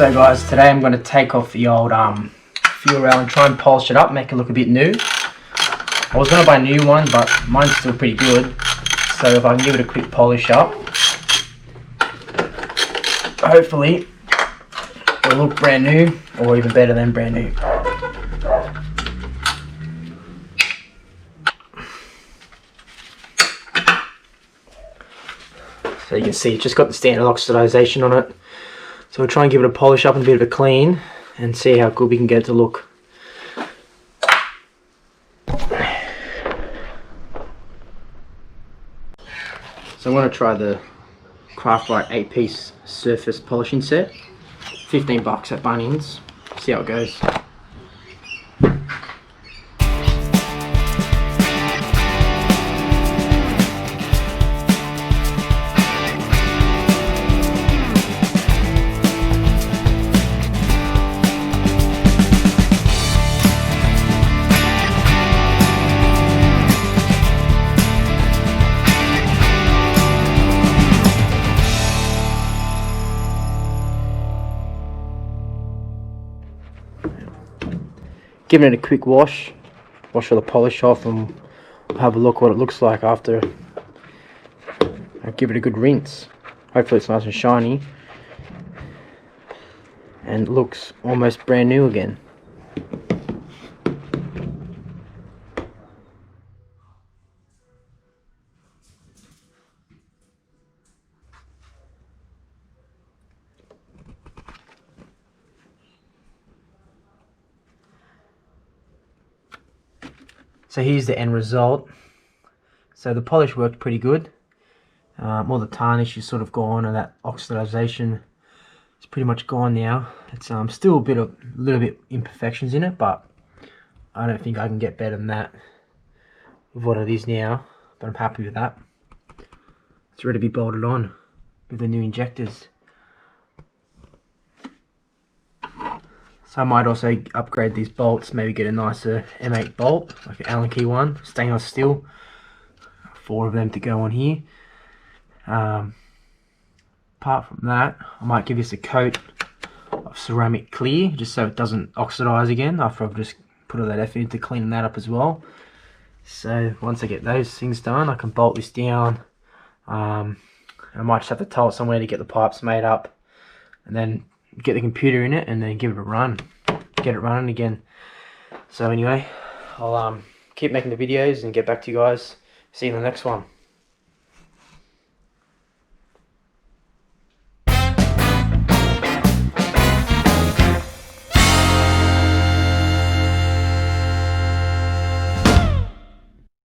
So guys, today I'm going to take off the old fuel rail and try and polish it up, make it look a bit new. I was going to buy a new one, but mine's still pretty good. So if I can give it a quick polish up, hopefully it'll look brand new, or even better than brand new. So you can see it's just got the standard oxidization on it. So we'll try and give it a polish up and a bit of a clean and see how good we can get it to look. So I'm going to try the Craft-Lite 8-piece surface polishing set. $15 at Bunnings. See how it goes. Giving it a quick wash all the polish off, and we'll have a look what it looks like after I give it a good rinse. Hopefully it's nice and shiny and looks almost brand new again. So here's the end result. So the polish worked pretty good. All the tarnish is sort of gone, and that oxidization is pretty much gone now. It's still a little bit imperfections in it, but I don't think I can get better than that with what it is now. But I'm happy with that. It's ready to be bolted on with the new injectors. So I might also upgrade these bolts, maybe get a nicer M8 bolt, like an Allen key one, stainless steel. 4 of them to go on here. Apart from that, I might give this a coat of ceramic clear, just so it doesn't oxidize again after I've just put all that effort into cleaning that up as well. So once I get those things done, I can bolt this down. I might just have to tow it somewhere to get the pipes made up, and then get the computer in it and then give it a run, get it running again. So anyway, I'll keep making the videos and get back to you guys. See you in the next one.